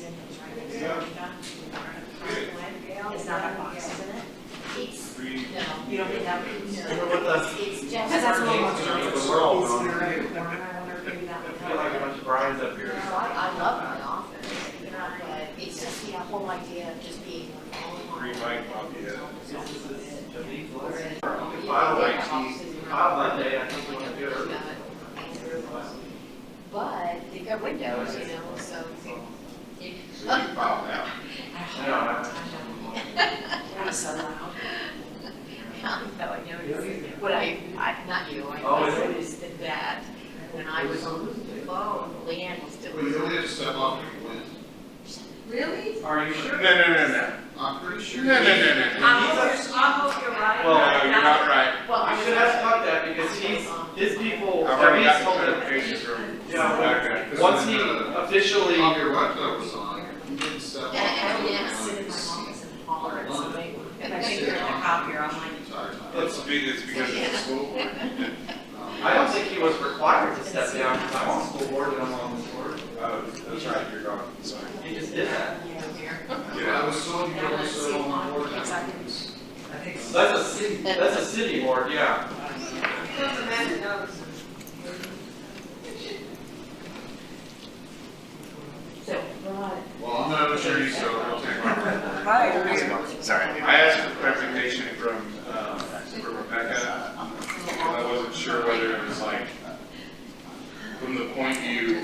windows right next to the window. It's not got boxes in it. It's, no. You don't think that would? It's just. Because that's a little more. The world, huh? I wonder if maybe that would I feel like a help. bunch of Brian's up here. I love my office, you know, but it's just the whole idea of just being all in one. Green light, yeah. File Monday, I think we want to do it. But they've got windows, you know, so. So you file now. I'm so loud. No, I noticed, what not you, I Oh, is it? noticed that when I was on the phone, Leanne was still. Well, you only have to step off if you win. Really? Are you sure? No. I'm pretty sure. No. I hope you're right. Well, No, you're not right. Well, You should ask about that because his people, I've already he's got told the them. notifications from. Yeah. Okay. Once he officially. Your laptop was on, you didn't step off. And I didn't sit in my office and holler at somebody. If I think you're in a copier, I'm like, It's because of the school board. I don't think he was required to step down because I'm on the school board and I'm on this board. Oh, that's right, you're gone, sorry. He just did that. Yeah, I was told you were so on board. That's a city board, yeah. So, right. Well, I'm not sure you, so I'll take my. Sorry. I asked for clarification from Rebecca, and I wasn't sure whether it was like, from the point you,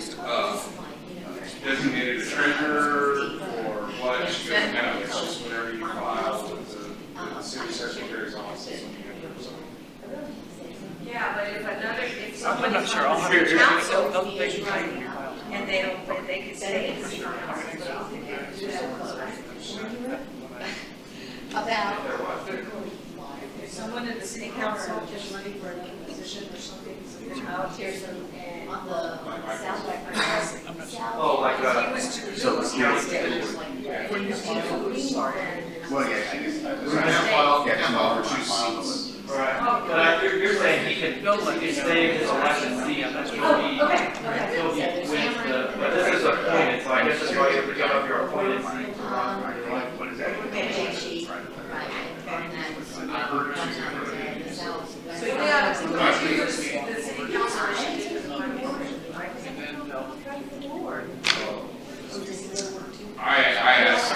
designated a treasurer, or what, she goes, no, it's just whenever you file with the city secretary's office, when you have something. yeah, but if another, if I'm somebody not sure. I'll comes have to to council they'll make sure they can be filed. and they don't, they can say it's. About. If someone in the city council is running for another position or something, out here, On the south side. Oh, like, he was to. So the county. Well, yeah, I guess. We're gonna file, Yeah, tomorrow, for two seats. Right, but you're saying he can stay in his election seat until he wins the, but this is a point, it's like, this is why you have to give up your appointed seat. What is that? Okay, sheet, right, and that's. I heard that's you. on the south. So yeah, the city council initiative is my board, right? I asked.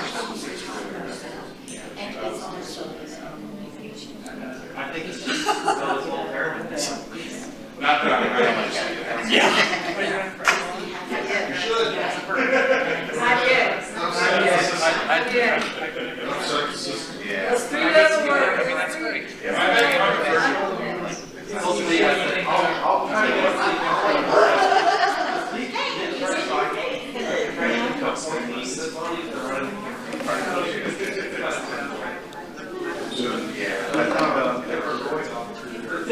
And it's also. I think it's just eligible parent. Not that I don't Yeah. You should. Not yet. Yeah. Let's do that work. I mean, that's great. Hopefully, I think I'll take Yeah. I thought, The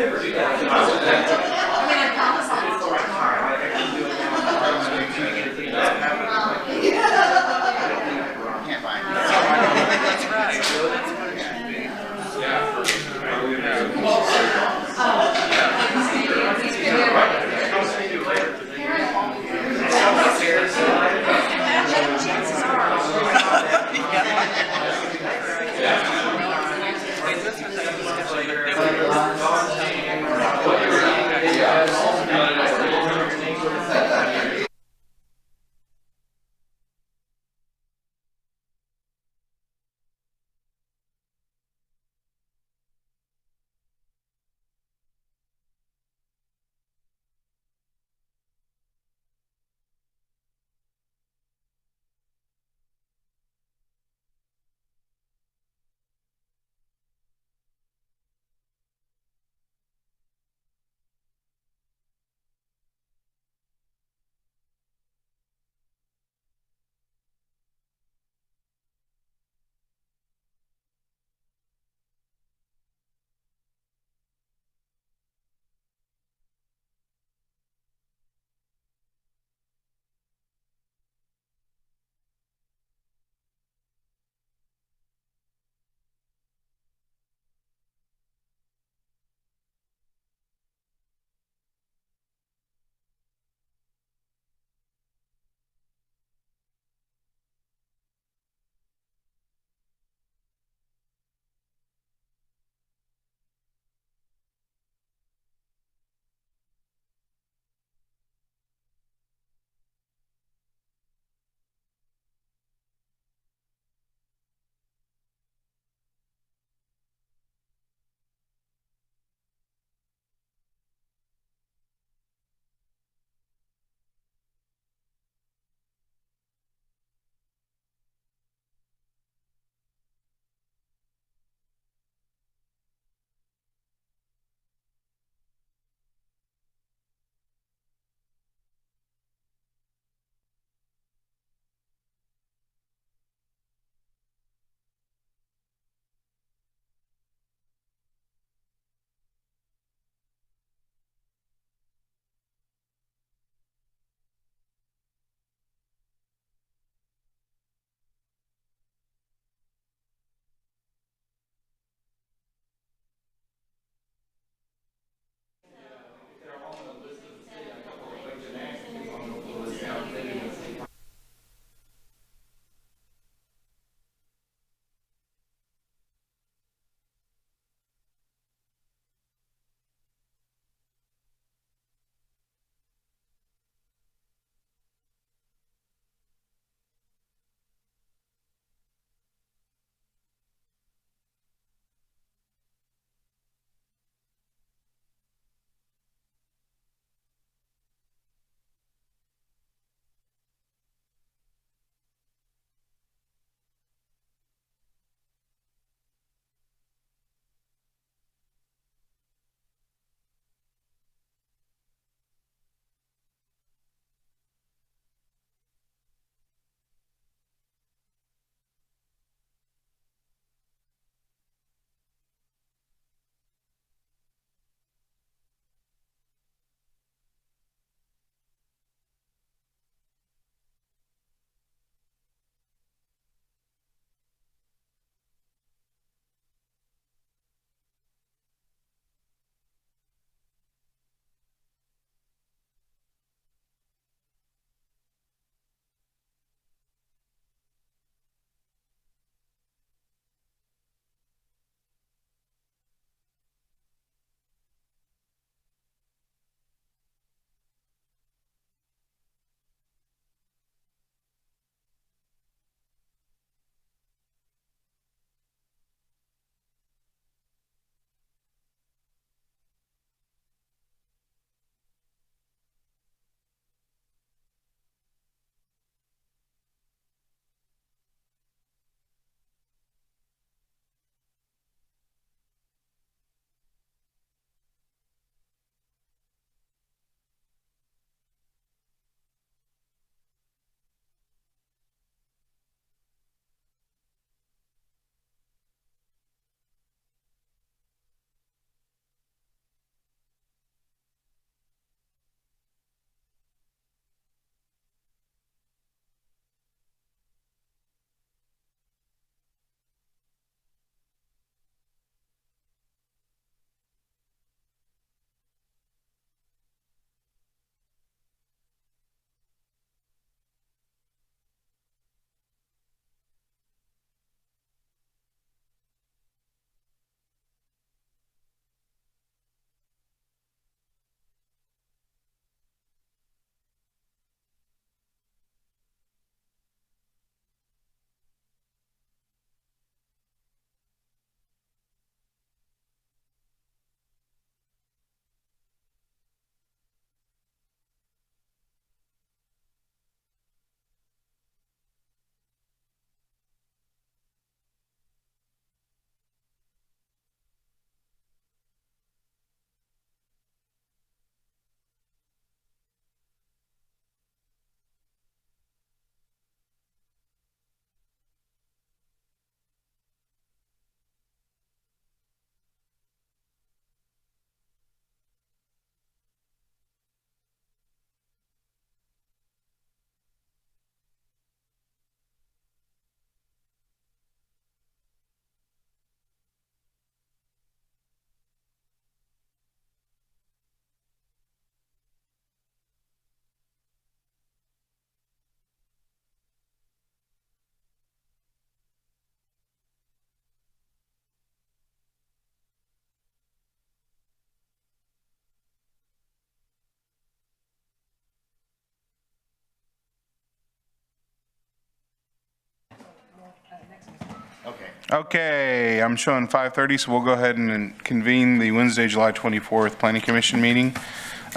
Okay, I'm showing 5:30, so we'll go ahead and convene the Wednesday, July 24th Planning Commission meeting.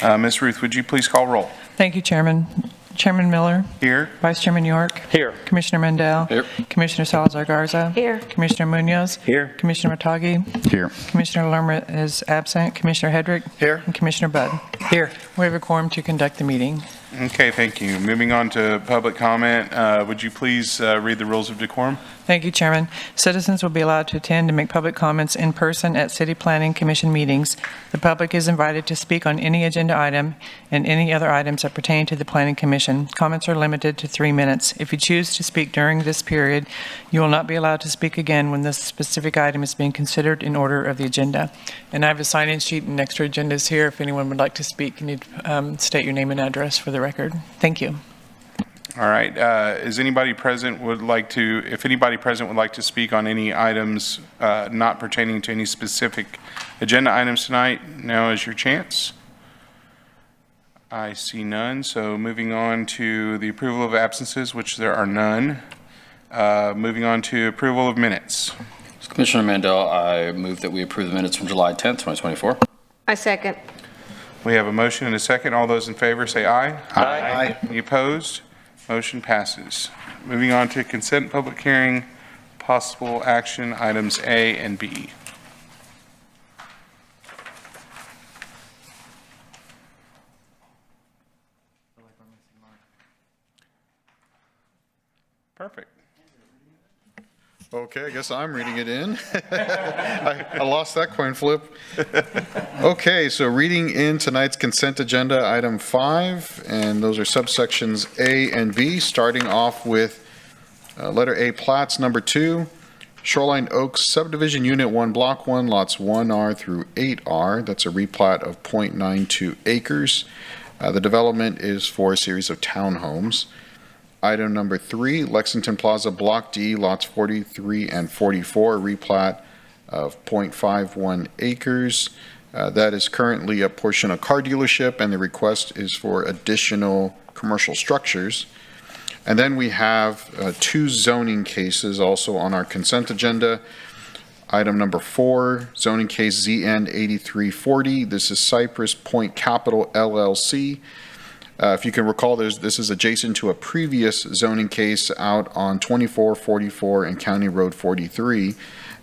Ms. Ruth, would you please call roll? Thank you, Chairman. Chairman Miller. Here. Vice Chairman York. Here. Commissioner Mendel. Here. Commissioner Salazar Garza. Here. Commissioner Munoz. Here. Commissioner Matagi. Here. Commissioner Lerma is absent. Commissioner Hedrick. Here. And Commissioner Budd. Here. We have a quorum to conduct the meeting. Okay, thank you. Moving on to public comment, would you please read the rules of decorum? Thank you, Chairman. Citizens will be allowed to attend and make public comments in person at City Planning Commission meetings. The public is invited to speak on any agenda item and any other items that pertain to the Planning Commission. Comments are limited to 3 minutes. If you choose to speak during this period, you will not be allowed to speak again when this specific item is being considered in order of the agenda. And I have a sign-in sheet and extra agendas here. If anyone would like to speak, you need to state your name and address for the record. Thank you. All right, if anybody present would like to speak on any items not pertaining to any specific agenda items tonight, now is your chance. I see none, so moving on to the approval of absences, which there are none. Moving on to approval of minutes. Commissioner Mandel, I move that we approve the minutes from July 10th, 2024. I second. We have a motion and a second. All those in favor say aye. Aye. Any opposed? Motion passes. Moving on to consent public hearing, possible action items A and B. Perfect. Okay, I guess I'm reading it in. I lost that coin flip. Okay, so reading in tonight's consent agenda, item 5, and those are subsections A and B, starting off with letter A, plats number 2, Shoreline Oaks Subdivision Unit 1, Block 1, lots 1R through 8R. That's a replat of 0.92 acres. The development is for a series of townhomes. Item number 3, Lexington Plaza Block D, lots 43 and 44, replat of 0.51 acres. That is currently a portion of car dealership, and the request is for additional commercial structures. And then we have 2 zoning cases also on our consent agenda. Item number 4, zoning case ZN 8340. This is Cypress Point Capital LLC. If you can recall, this is adjacent to a previous zoning case out on 2444 and County Road 43.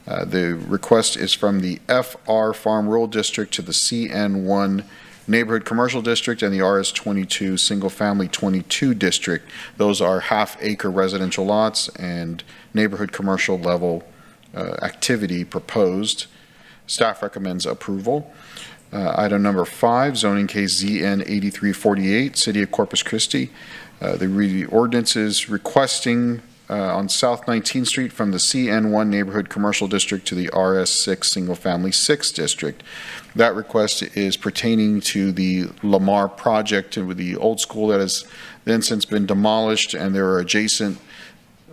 The request is from the FR Farm Rural District to the CN1 Neighborhood Commercial District and the RS22 Single Family 22 District. Those are half-acre residential lots and neighborhood commercial level activity proposed. Staff recommends approval. Item number 5, zoning case ZN 8348, City of Corpus Christi. The ordinance is requesting on South 19th Street from the CN1 Neighborhood Commercial District to the RS6 Single Family 6 District. That request is pertaining to the Lamar project with the old school that has then since been demolished, and there are adjacent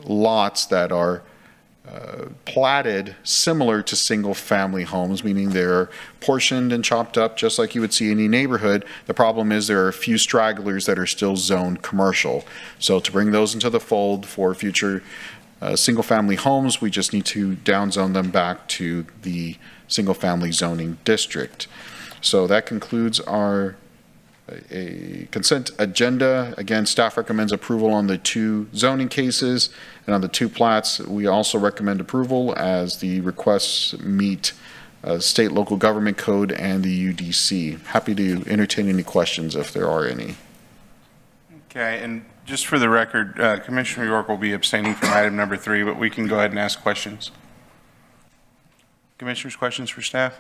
lots that are platted similar to single-family homes, meaning they're portioned and chopped up just like you would see in any neighborhood. The problem is there are a few stragglers that are still zoned commercial. So to bring those into the fold for future single-family homes, we just need to downzone them back to the single-family zoning district. So that concludes our consent agenda. Again, staff recommends approval on the 2 zoning cases, and on the 2 plats, we also recommend approval as the requests meet state local government code and the UDC. Happy to entertain any questions if there are any. Okay, and just for the record, Commissioner York will be abstaining from item number 3, but we can go ahead and ask questions. Commissioners, questions for staff?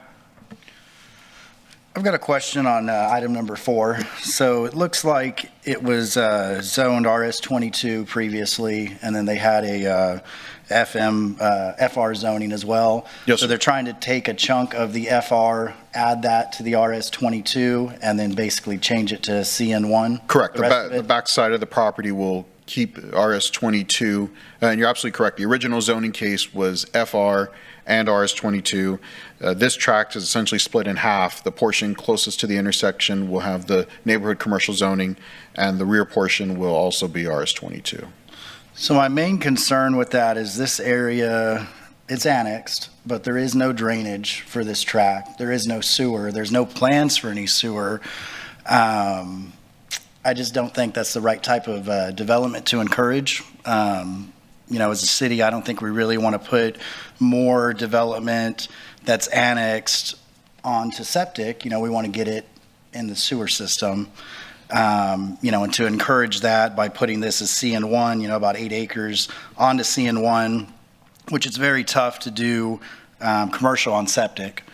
I've got a question on item number 4. So it looks like it was zoned RS22 previously, and then they had a FR zoning as well. Yes, so sir. they're trying to take a chunk of the FR, add that to the RS22, and then basically change it to CN1. Correct. The The back side of the property will keep RS22, and you're absolutely correct. The original zoning case was FR and RS22. This tract is essentially split in half. The portion closest to the intersection will have the neighborhood commercial zoning, and the rear portion will also be RS22. So my main concern with that is this area it's annexed, but there is no drainage for this tract. There is no sewer. There's no plans for any sewer. I just don't think that's the right type of development to encourage. As a city, I don't think we really want to put more development that's annexed onto septic. We want to get it in the sewer system. And to encourage that by putting this as CN1, about 8 acres onto CN1, which is very tough to do commercial on septic.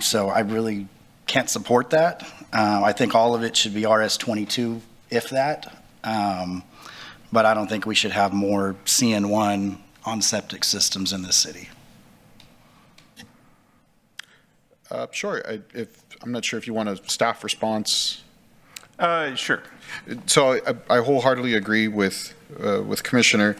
So I really can't support that. I think all of it should be RS22, if that. But I don't think we should have more CN1 on septic systems in this city. Sure. I'm not sure if you want a staff response. Sure. So I wholeheartedly agree with Commissioner.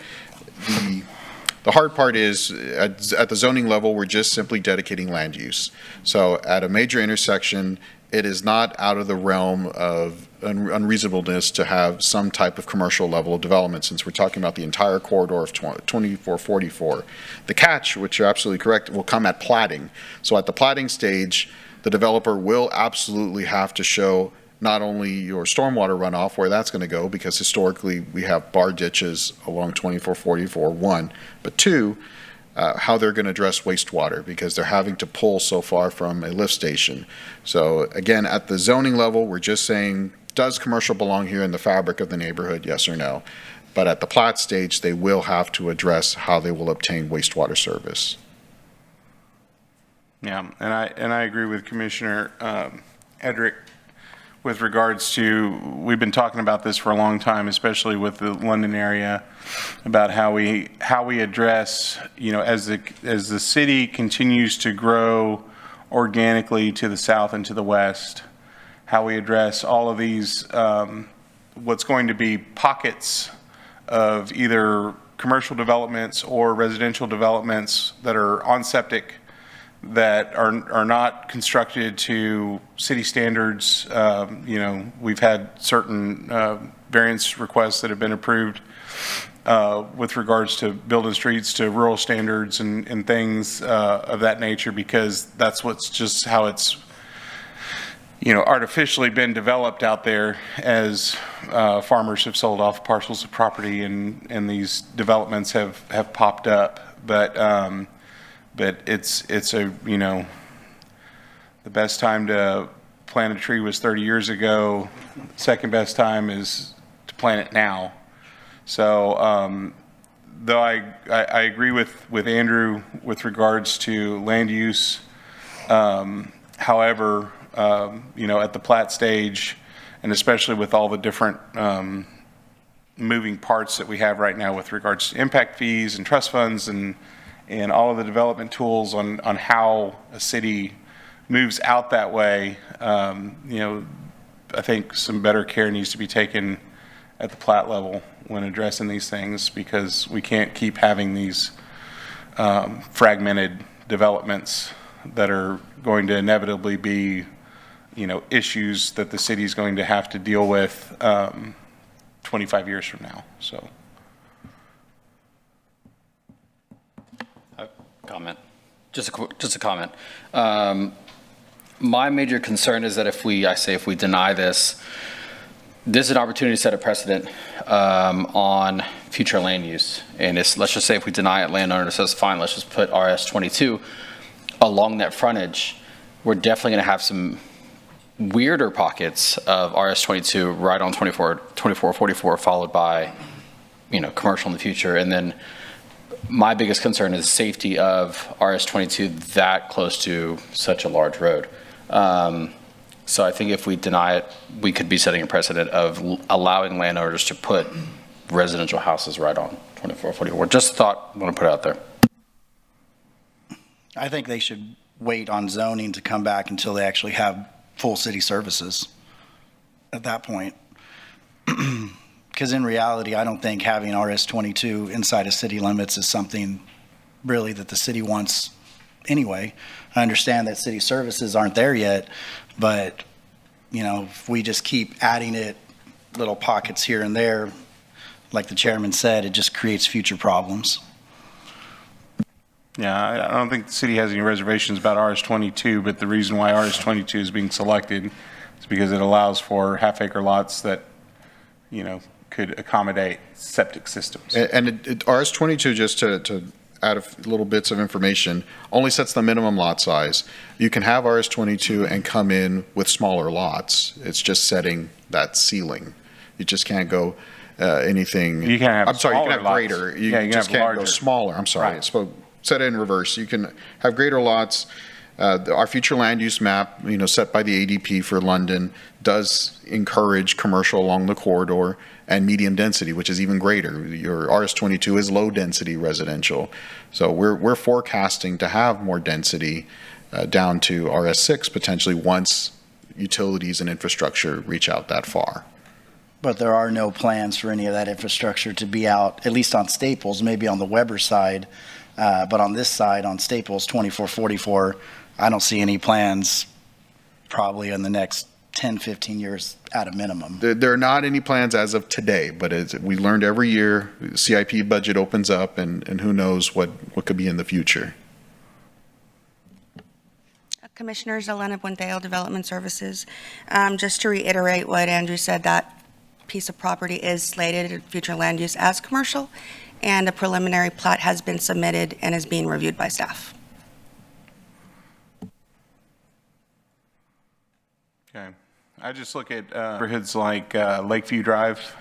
The hard part is at the zoning level, we're just simply dedicating land use. So at a major intersection, it is not out of the realm of unreasonableness to have some type of commercial level of development, since we're talking about the entire corridor of 2444. The catch, which you're absolutely correct, will come at platting. So at the platting stage, the developer will absolutely have to show not only your stormwater runoff, where that's going to go, because historically we have bar ditches along 2444, one, but two, how they're going to address wastewater, because they're having to pull so far from a lift station. So again, at the zoning level, we're just saying, does commercial belong here in the fabric of the neighborhood, yes or no? But at the plat stage, they will have to address how they will obtain wastewater service. Yeah, and I agree with Commissioner Edrick with regards to, we've been talking about this for a long time, especially with the London area, about how we address, as the city continues to grow organically to the south and to the west, how we address all of these, what's going to be pockets of either commercial developments or residential developments that are on septic, that are not constructed to city standards. We've had certain variance requests that have been approved with regards to building streets to rural standards and things of that nature, because that's what's just how it's artificially been developed out there, as farmers have sold off parcels of property and these developments have popped up. But it's the best time to plant a tree was 30 years ago. Second best time is to plant it now. So though I agree with Andrew with regards to land use, however, at the plat stage, and especially with all the different moving parts that we have right now with regards to impact fees and trust funds and all of the development tools on how a city moves out that way, I think some better care needs to be taken at the plat level when addressing these things, because we can't keep having these fragmented developments that are going to inevitably be, issues that the city is going to have to deal with 25 years from now. So. Comment. Just a comment. My major concern is that if we deny this, this is an opportunity to set a precedent on future land use. And let's just say if we deny it, landowner says, fine, let's just put RS22 along that frontage. We're definitely going to have some weirder pockets of RS22 right on 2444, followed by, commercial in the future. And then my biggest concern is safety of RS22 that close to such a large road. So I think if we deny it, we could be setting a precedent of allowing landowners to put residential houses right on 2444. Just a thought, I want to put it out there. I think they should wait on zoning to come back until they actually have full city services at that point. Because in reality, I don't think having RS22 inside of city limits is something really that the city wants anyway. I understand that city services aren't there yet, but, if we just keep adding it, little pockets here and there, like the chairman said, it just creates future problems. Yeah, I don't think the city has any reservations about RS-22, but the reason why RS-22 is being selected is because it allows for half-acre lots that, could accommodate septic systems. And RS-22, just to add a little bits of information, only sets the minimum lot size. You can have RS-22 and come in with smaller lots. It's just setting that ceiling. You just can't go anything. You can't have I'm sorry, you can smaller have lots. greater. You Yeah, you can just have can't go larger. smaller. I'm sorry. Right. Set it in reverse. You can have greater lots. Our future land use map, set by the ADP for London, does encourage commercial along the corridor and medium density, which is even greater. Your RS-22 is low density residential. So we're forecasting to have more density down to RS-6 potentially once utilities and infrastructure reach out that far. But there are no plans for any of that infrastructure to be out, at least on Staples, maybe on the Weber side. But on this side, on Staples 2444, I don't see any plans probably in the next 10, 15 years at a minimum. There are not any plans as of today, but we learned every year, CIP budget opens up and who knows what could be in the future. Commissioners, Elena Buendeo, Development Services. Just to reiterate what Andrew said, that piece of property is slated in future land use as commercial, and a preliminary plat has been submitted and is being reviewed by staff. Okay. I just look at neighborhoods like Lakeview Drive,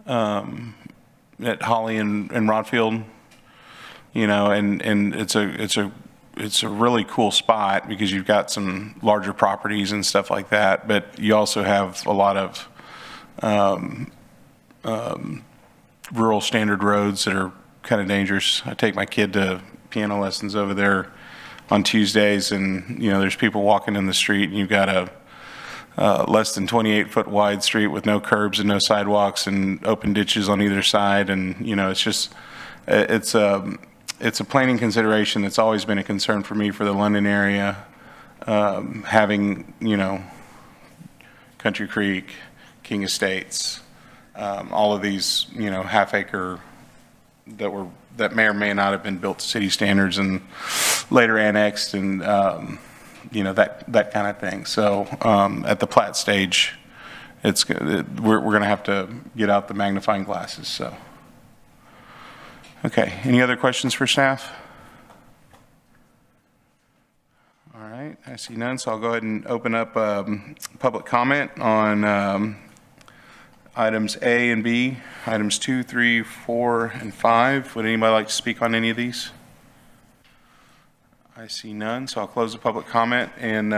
at Holly and Rodfield, and it's a really cool spot because you've got some larger properties and stuff like that, but you also have a lot of rural standard roads that are kind of dangerous. I take my kid to piano lessons over there on Tuesdays, and there's people walking in the street, and you've got a less than 28-foot wide street with no curbs and no sidewalks and open ditches on either side, and it's a planning consideration that's always been a concern for me for the London area, having Country Creek, King Estates, all of these half-acre that may or may not have been built to city standards and later annexed, and that kind of thing. So at the plat stage, we're going to have to get out the magnifying glasses. So okay, any other questions for staff? All right, I see none, so I'll go ahead and open up public comment on items A and B, items 2, 3, 4, and 5. Would anybody like to speak on any of these? I see none, so I'll close the public comment. And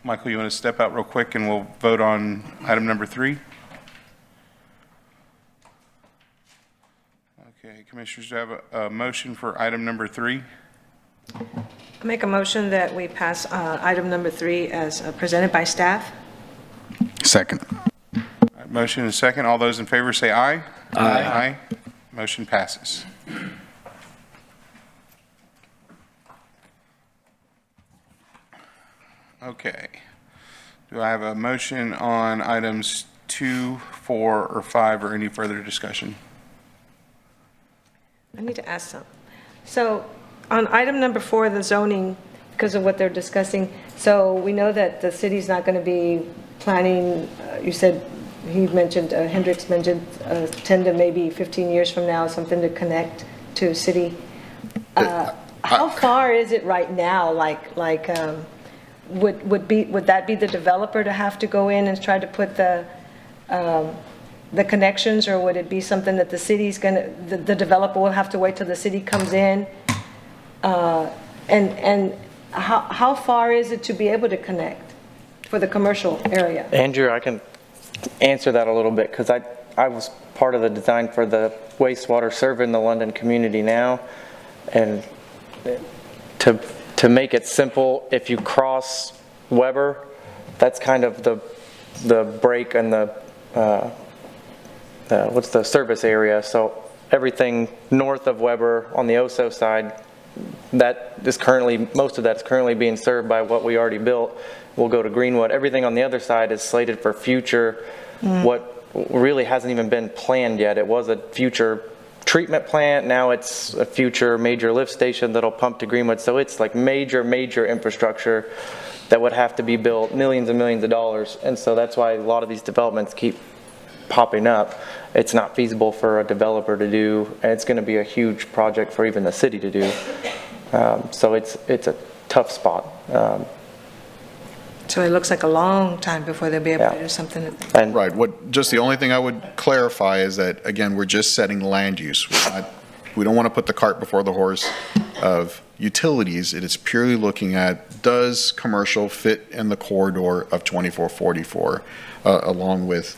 Michael, you want to step out real quick and we'll vote on item number 3? Okay, commissioners, do I have a motion for item number 3? I make a motion that we pass item number 3 as presented by staff. Second. Motion and second. All those in favor say aye. Aye. Motion passes. Okay. Do I have a motion on items 2, 4, or 5, or any further discussion? I need to ask something. So on item number 4, the zoning, because of what they're discussing, so we know that the city's not going to be planning, you said, Hendricks mentioned 10 to maybe 15 years from now, something to connect to city. How far is it right now? Would that be the developer to have to go in and try to put the connections, or would it be something that the city's the developer will have to wait till the city comes in? And how far is it to be able to connect for the commercial area? Andrew, I can answer that a little bit, because I was part of the design for the wastewater server in the London community now, and to make it simple, if you cross Weber, that's kind of the break and the what's the service area. So everything north of Weber on the OSO side, that is currently, most of that's currently being served by what we already built. We'll go to Greenwood. Everything on the other side is slated for future, what really hasn't even been planned yet. It was a future treatment plant, now it's a future major lift station that'll pump to Greenwood. So it's like major infrastructure that would have to be built, millions and millions of dollars. And so that's why a lot of these developments keep popping up. It's not feasible for a developer to do, and it's going to be a huge project for even the city to do. So it's a tough spot. So it looks like a long time before they'll be able to Yeah. do something. And Right, just the only thing I would clarify is that, again, we're just setting land use. We don't want to put the cart before the horse of utilities. It is purely looking at, does commercial fit in the corridor of 2444, along with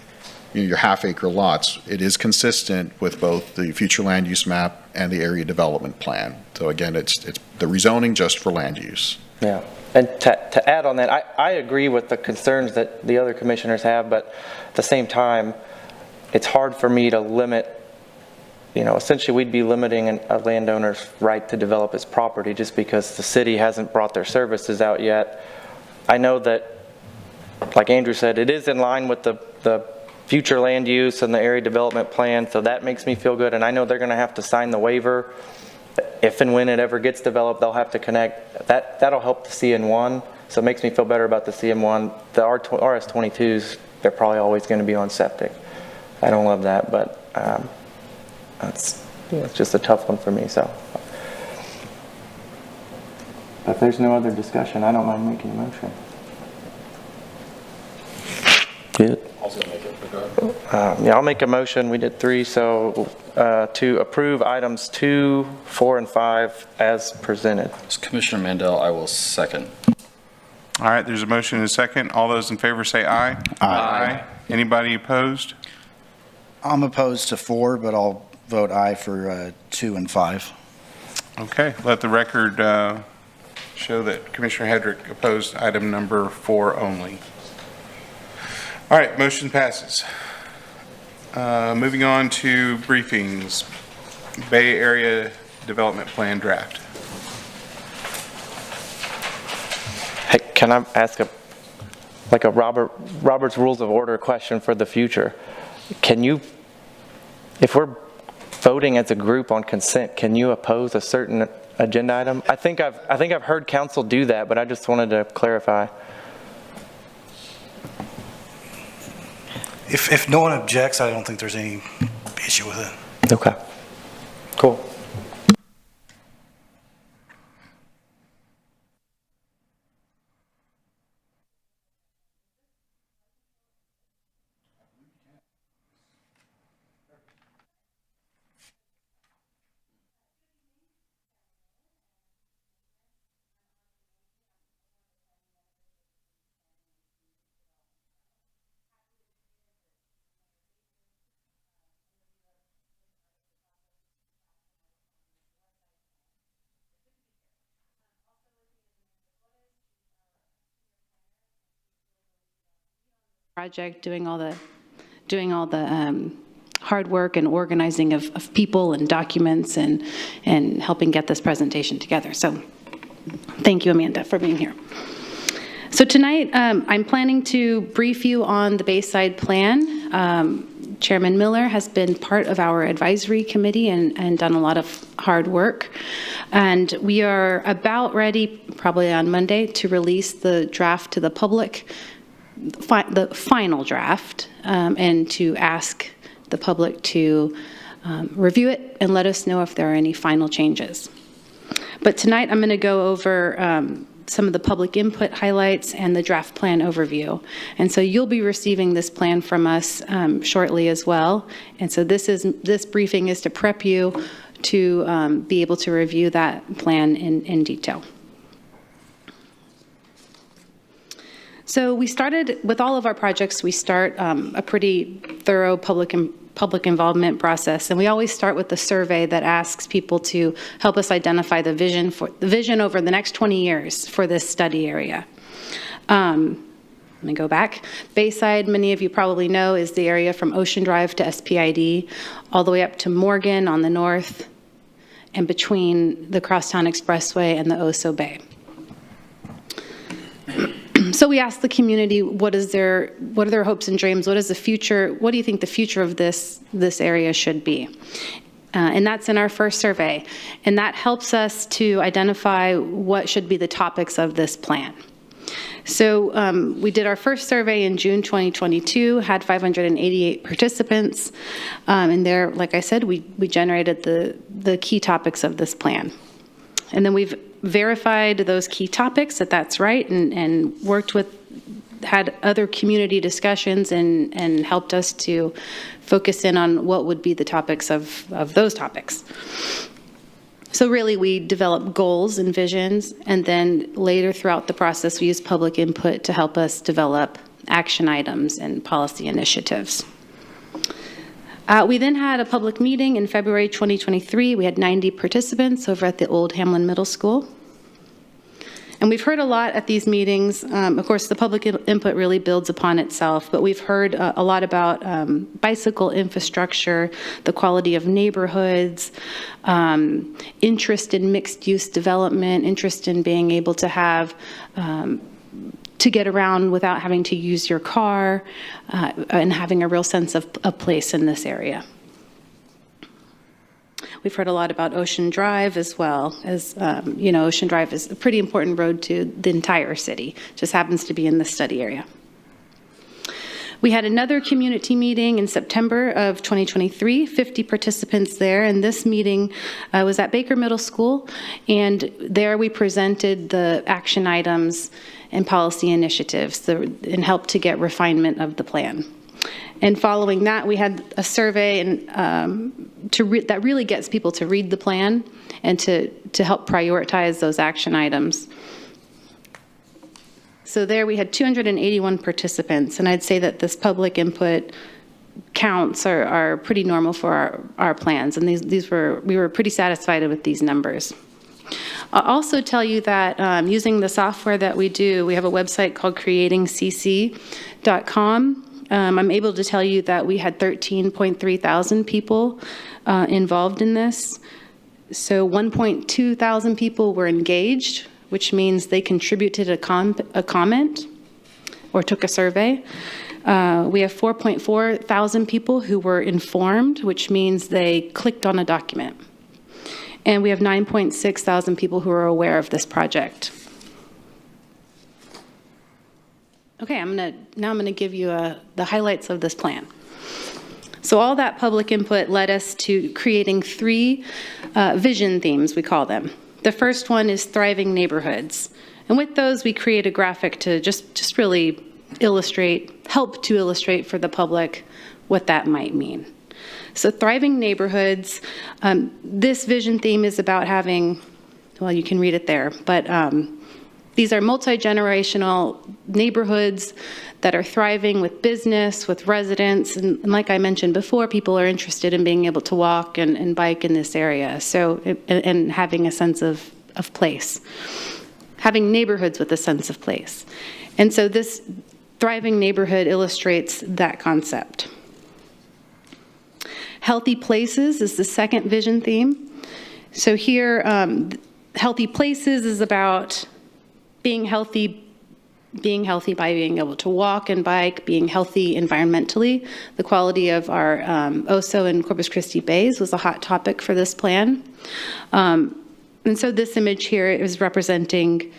your half-acre lots. It is consistent with both the future land use map and the area development plan. So again, it's the rezoning just for land use. yeah, and to add on that, I agree with the concerns that the other commissioners have, but at the same time, it's hard for me to limit, essentially we'd be limiting a landowner's right to develop his property just because the city hasn't brought their services out yet. I know that, like Andrew said, it is in line with the future land use and the area development plan, so that makes me feel good. And I know they're going to have to sign the waiver. If and when it ever gets developed, they'll have to connect. That'll help the CN1, so it makes me feel better about the CN1. The RS22s, they're probably always going to be on septic. I don't love that, but it's just a tough one for me. So, if there's no other discussion, I don't mind making a motion. Good. Yeah, I'll make a motion. We did 3, so to approve items 2, 4, and 5 as presented. Commissioner Mandel, I will second. All right, there's a motion and a second. All those in favor say aye. Aye. Anybody opposed? I'm opposed to 4, but I'll vote aye for 2 and 5. Okay, let the record show that Commissioner Hedrick opposed item number 4 only. All right, motion passes. Moving on to briefings. Bay Area Development Plan draft. Hey, can I ask a Robert's Rules of Order question for the future? Can you, if we're voting as a group on consent, can you oppose a certain agenda item? I think I've heard council do that, but I just wanted to clarify. If no one objects, I don't think there's any issue with it. Okay. Cool. project, doing all the hard work and organizing of people and documents and helping get this presentation together. So thank you, Amanda, for being here. So tonight, I'm planning to brief you on the Bayside Plan. Chairman Miller has been part of our advisory committee and done a lot of hard work. And we are about ready, probably on Monday, to release the draft to the public, the final draft, and to ask the public to review it and let us know if there are any final changes. But tonight I'm going to go over some of the public input highlights and the draft plan overview. And so you'll be receiving this plan from us shortly as well. And so this briefing is to prep you to be able to review that plan in detail. So we started, with all of our projects, we start a pretty thorough public involvement process. And we always start with the survey that asks people to help us identify the vision over the next 20 years for this study area. Let me go back. Bayside, many of you probably know, is the area from Ocean Drive to SPID, all the way up to Morgan on the north, and between the Crosstown Expressway and the Oso Bay. So we asked the community, what are their hopes and dreams? What is the future? What do you think the future of this area should be? And that's in our first survey. And that helps us to identify what should be the topics of this plan. So we did our first survey in June 2022, had 588 participants. And there, like I said, we generated the key topics of this plan. And then we've verified those key topics, that's right, and had other community discussions and helped us to focus in on what would be the topics of those topics. So really, we develop goals and visions, and then later throughout the process, we use public input to help us develop action items and policy initiatives. We then had a public meeting in February 2023. We had 90 participants over at the Old Hamlin Middle School. And we've heard a lot at these meetings. Of course, the public input really builds upon itself, but we've heard a lot about bicycle infrastructure, the quality of neighborhoods, interest in mixed-use development, interest in being able to have to get around without having to use your car, and having a real sense of place in this area. We've heard a lot about Ocean Drive as well, as Ocean Drive is a pretty important road to the entire city, just happens to be in the study area. We had another community meeting in September of 2023, 50 participants there, and this meeting was at Baker Middle School, and there we presented the action items and policy initiatives and helped to get refinement of the plan. And following that, we had a survey and that really gets people to read the plan and to help prioritize those action items. So there we had 281 participants, and I'd say that this public input counts are pretty normal for our plans, and we were pretty satisfied with these numbers. I'll also tell you that using the software that we do, we have a website called creatingcc.com. I'm able to tell you that we had 13.3 thousand people involved in this. So 1.2 thousand people were engaged, which means they contributed a comment or took a survey. We have 4.4 thousand people who were informed, which means they clicked on a document. And we have 9.6 thousand people who are aware of this project. Okay, I'm gonna give you the highlights of this plan. So all that public input led us to creating 3 vision themes, we call them. The first one is thriving neighborhoods. And with those, we create a graphic to just really help to illustrate for the public what that might mean. So thriving neighborhoods, this vision theme is about having, well, you can read it there, but these are multi-generational neighborhoods that are thriving with business, with residents, and like I mentioned before, people are interested in being able to walk and bike in this area, so and having a sense of place, having neighborhoods with a sense of place. And so this thriving neighborhood illustrates that concept. Healthy places is the second vision theme. So here, healthy places is about being healthy by being able to walk and bike, being healthy environmentally. The quality of our Oso and Corpus Christi bays was a hot topic for this plan. And so this image here is representing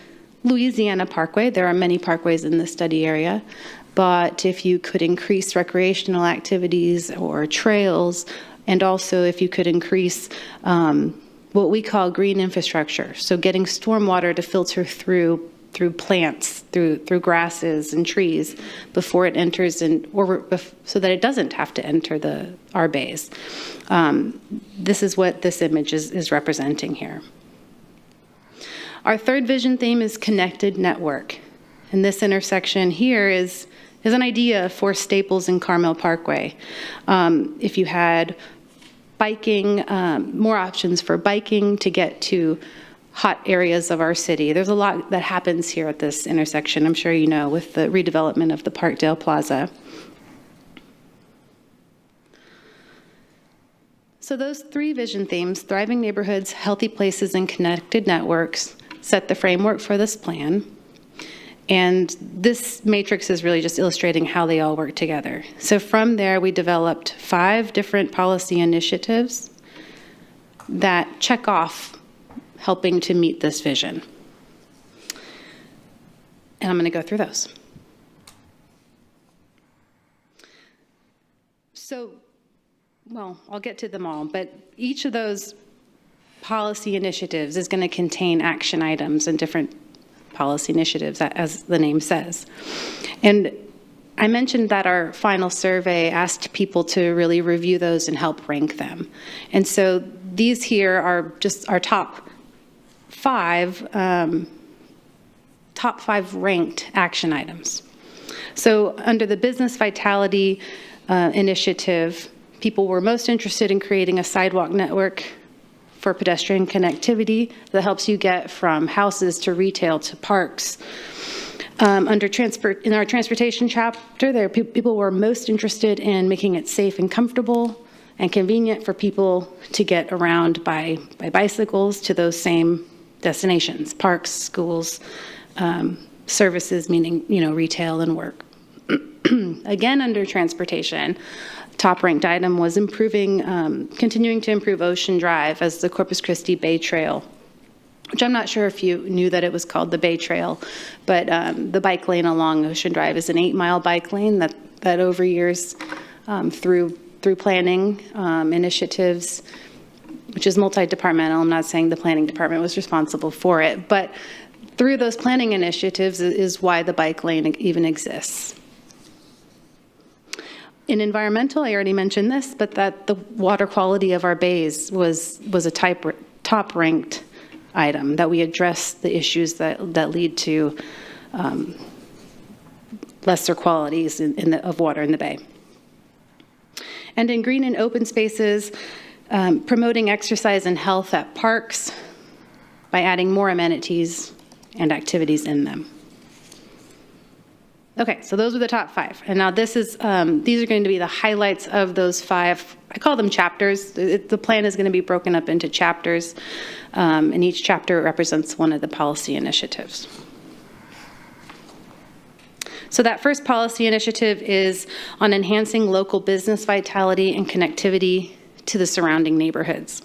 Louisiana Parkway. There are many parkways in the study area, but if you could increase recreational activities or trails, and also if you could increase what we call green infrastructure, so getting stormwater to filter through plants, through grasses and trees before it enters so that it doesn't have to enter our bays. This is what this image is representing here. Our third vision theme is connected network. And this intersection here is an idea for Staples and Carmel Parkway. If you had biking, more options for biking to get to hot areas of our city. There's a lot that happens here at this intersection, I'm sure you know, with the redevelopment of the Parkdale Plaza. So those 3 vision themes, thriving neighborhoods, healthy places, and connected networks, set the framework for this plan. And this matrix is really just illustrating how they all work together. So from there, we developed 5 different policy initiatives that check off helping to meet this vision. And I'm going to go through those. So, well, I'll get to them all, but each of those policy initiatives is going to contain action items and different policy initiatives, as the name says. And I mentioned that our final survey asked people to really review those and help rank them. And so these here are just our top five ranked action items. So under the Business Vitality Initiative, people were most interested in creating a sidewalk network for pedestrian connectivity that helps you get from houses to retail to parks. In our transportation chapter, people were most interested in making it safe and comfortable and convenient for people to get around by bicycles to those same destinations, parks, schools, services, meaning, retail and work. Again, under transportation, top-ranked item was continuing to improve Ocean Drive as the Corpus Christi Bay Trail, which I'm not sure if you knew that it was called the Bay Trail, but the bike lane along Ocean Drive is an 8-mile bike lane that over years, through planning initiatives, which is multi-departmental. I'm not saying the planning department was responsible for it, but through those planning initiatives is why the bike lane even exists. In environmental, I already mentioned this, but that the water quality of our bays was a top-ranked item, that we address the issues that lead to lesser qualities of water in the bay. And in green and open spaces, promoting exercise and health at parks by adding more amenities and activities in them. Okay, so those were the top 5. And now these are going to be the highlights of those 5. I call them chapters. The plan is going to be broken up into chapters, and each chapter represents one of the policy initiatives. So that first policy initiative is on enhancing local business vitality and connectivity to the surrounding neighborhoods.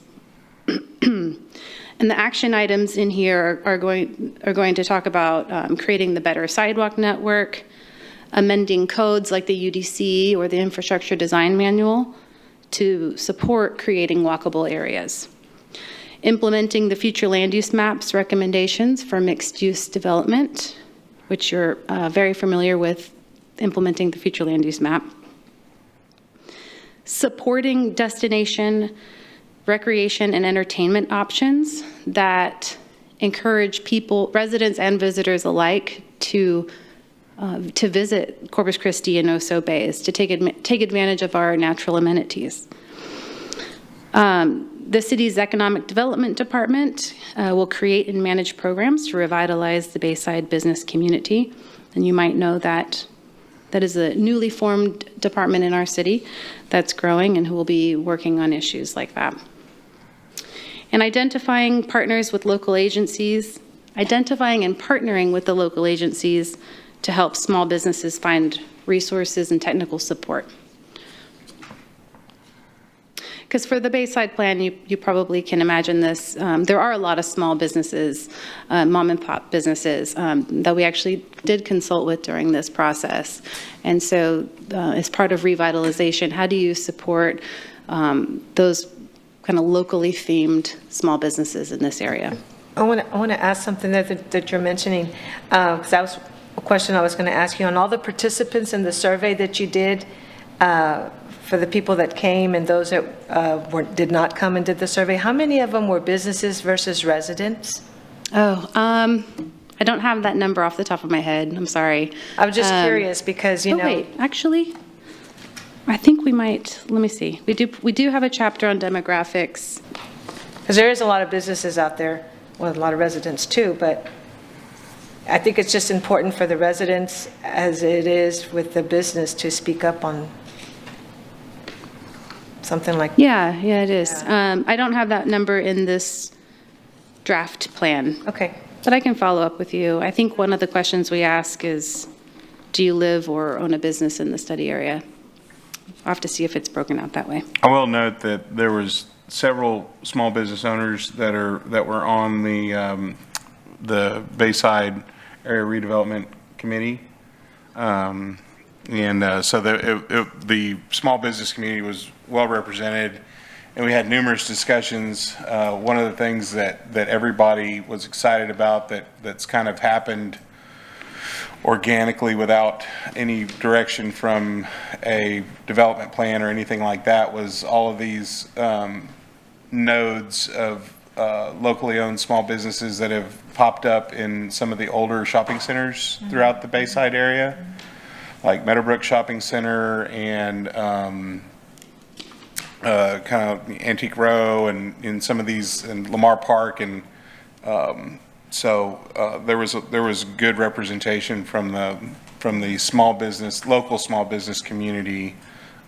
And the action items in here are going to talk about creating the better sidewalk network, amending codes like the UDC or the Infrastructure Design Manual to support creating walkable areas, implementing the future land use maps recommendations for mixed-use development, which you're very familiar with implementing the future land use map, supporting destination recreation and entertainment options that encourage people, residents and visitors alike, to visit Corpus Christi and Oso Bays, to take advantage of our natural amenities. The city's Economic Development Department will create and manage programs to revitalize the Bayside business community. And you might know that is a newly formed department in our city that's growing and who will be working on issues like that. And identifying partners with local agencies, identifying and partnering with the local agencies to help small businesses find resources and technical support. Because for the Bayside plan, you probably can imagine this. There are a lot of small businesses, mom and pop businesses, that we actually did consult with during this process. And so as part of revitalization, how do you support those kind of locally themed small businesses in this area? I want to ask something that you're mentioning, because that was a question I was going to ask you. On all the participants in the survey that you did, for the people that came and those that did not come and did the survey, how many of them were businesses versus residents? Oh, I don't have that number off the top of my head. I'm sorry. I was just curious because, you know. Wait, actually, I think we might, let me see. We do have a chapter on demographics. Because there is a lot of businesses out there, well, a lot of residents too, but I think it's just important for the residents, as it is with the business, to speak up on something like that. Yeah, it is. I don't have that number in this draft plan. Okay. But I can follow up with you. I think one of the questions we ask is, do you live or own a business in the study area? I'll have to see if it's broken out that way. I will note that there was several small business owners that were on the Bayside Area Redevelopment Committee. So the small business community was well represented, and we had numerous discussions. One of the things that everybody was excited about that's kind of happened organically without any direction from a development plan or anything like that was all of these nodes of locally owned small businesses that have popped up in some of the older shopping centers throughout the Bayside area, like Meadowbrook Shopping Center and kind of Antique Row and in some of these, in Lamar Park, and so there was good representation from the small business, local small business community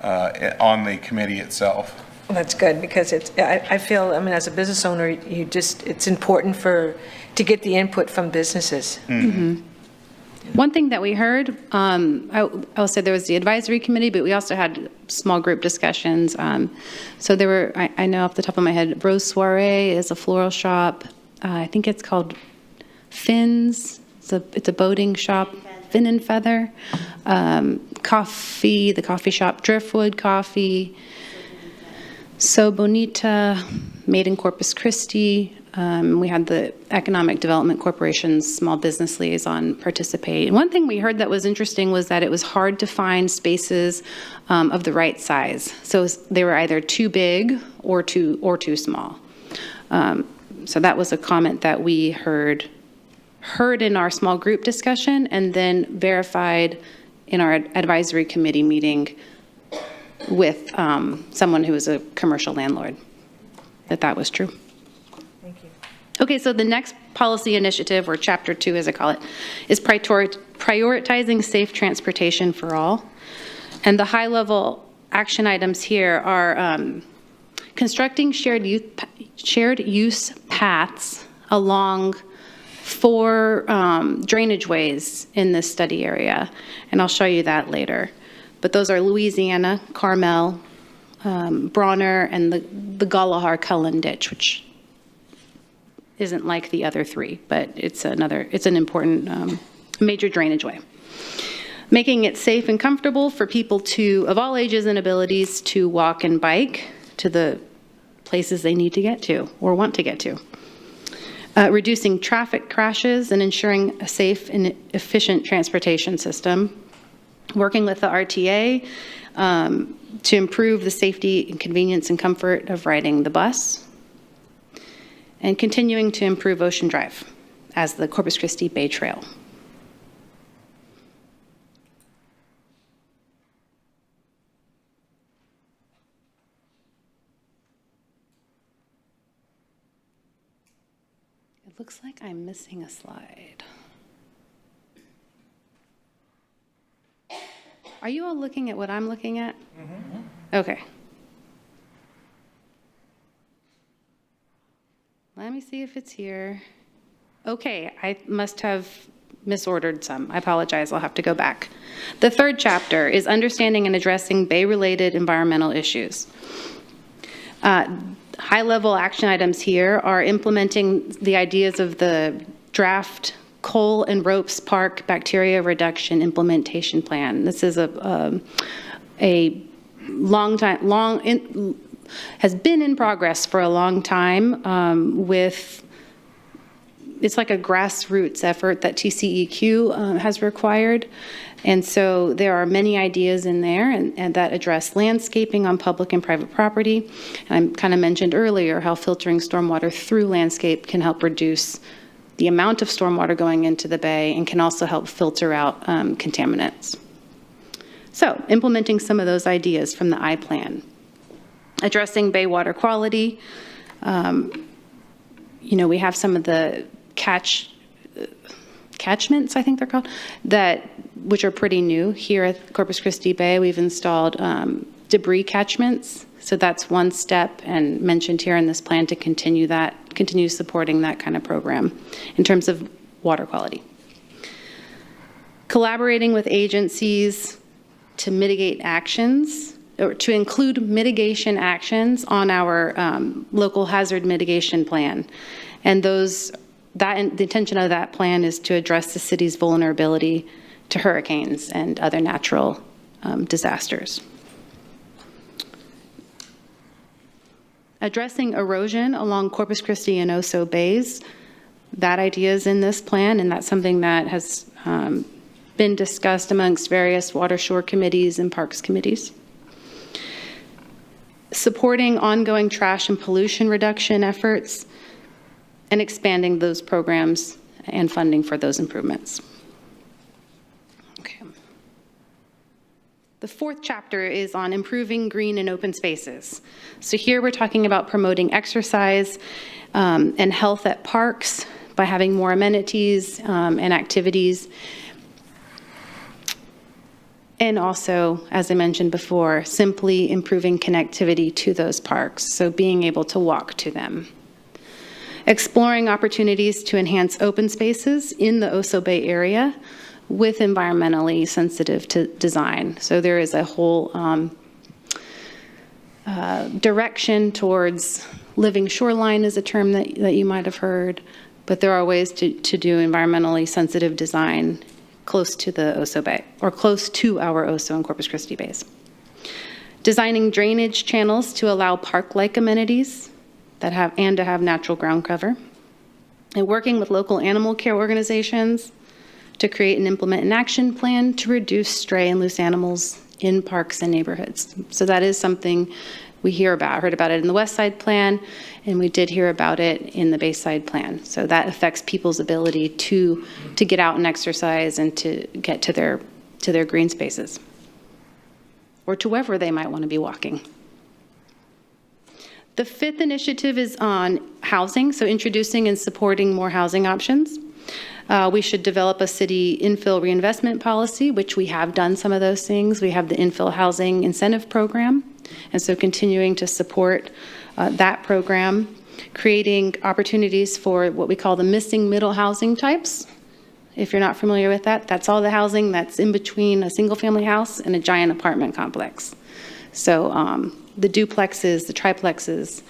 on the committee itself. Well, that's good, because I feel, I mean, as a business owner, it's important to get the input from businesses. Mm-hmm. One thing that we heard, I will say there was the advisory committee, but we also had small group discussions. So there were, I know off the top of my head, Rose Soiree is a floral shop. I think it's called Finn's. It's a boating shop, Fin and Feather. Coffee, the coffee shop, Driftwood Coffee. So Bonita, made in Corpus Christi. We had the Economic Development Corporation's small business liaison participate. And one thing we heard that was interesting was that it was hard to find spaces of the right size. So they were either too big or too small. So that was a comment that we heard in our small group discussion and then verified in our advisory committee meeting with someone who was a commercial landlord, that was true. Thank you. Okay, so the next policy initiative, or Chapter 2 as I call it, is prioritizing safe transportation for all. And the high-level action items here are constructing shared use paths along 4 drainage ways in this study area, and I'll show you that later. But those are Louisiana, Carmel, Bronner, and the Galahar-Cullen ditch, which isn't like the other 3, but it's an important major drainage way. Making it safe and comfortable for people of all ages and abilities to walk and bike to the places they need to get to or want to get to. Reducing traffic crashes and ensuring a safe and efficient transportation system. Working with the RTA to improve the safety and convenience and comfort of riding the bus. And continuing to improve Ocean Drive as the Corpus Christi Bay Trail. It looks like I'm missing a slide. Are you all looking at what I'm looking at? Mm-hmm. Okay. Let me see if it's here. Okay, I must have misordered some. I apologize, I'll have to go back. The 3rd chapter is understanding and addressing bay-related environmental issues. High-level action items here are implementing the ideas of the draft Coal and Ropes Park Bacteria Reduction Implementation Plan. This is a has been in progress for a long time it's like a grassroots effort that TCEQ has required. And so there are many ideas in there and that address landscaping on public and private property. And I kind of mentioned earlier how filtering stormwater through landscape can help reduce the amount of stormwater going into the bay and can also help filter out contaminants. So implementing some of those ideas from the I plan. Addressing bay water quality. We have some of the catchments, I think they're called, which are pretty new. Here at Corpus Christi Bay, we've installed debris catchments. So that's one step and mentioned here in this plan to continue supporting that kind of program in terms of water quality. Collaborating with agencies to mitigate actions or to include mitigation actions on our local hazard mitigation plan. And the intention of that plan is to address the city's vulnerability to hurricanes and other natural disasters. Addressing erosion along Corpus Christi and Oso Bays, that idea is in this plan, and that's something that has been discussed amongst various water shore committees and parks committees. Supporting ongoing trash and pollution reduction efforts and expanding those programs and funding for those improvements. Okay. The fourth chapter is on improving green and open spaces. So here we're talking about promoting exercise and health at parks by having more amenities and activities. And also, as I mentioned before, simply improving connectivity to those parks, so being able to walk to them. Exploring opportunities to enhance open spaces in the Oso Bay area with environmentally sensitive to design. So there is a whole direction towards living shoreline is a term that you might have heard, but there are ways to do environmentally sensitive design close to the Oso Bay, or close to our Oso and Corpus Christi bays. Designing drainage channels to allow park-like amenities that have natural ground cover. And working with local animal care organizations to create and implement an action plan to reduce stray and loose animals in parks and neighborhoods. So that is something we heard about it in the West Side Plan, and we did hear about it in the Bayside Plan. So that affects people's ability to get out and exercise and to get to their green spaces, or to wherever they might want to be walking. The fifth initiative is on housing, so introducing and supporting more housing options. We should develop a city infill reinvestment policy, which we have done some of those things. We have the infill housing incentive program, and so continuing to support that program, creating opportunities for what we call the missing middle housing types. If you're not familiar with that, that's all the housing that's in between a single family house and a giant apartment complex. So the duplexes, the triplexes.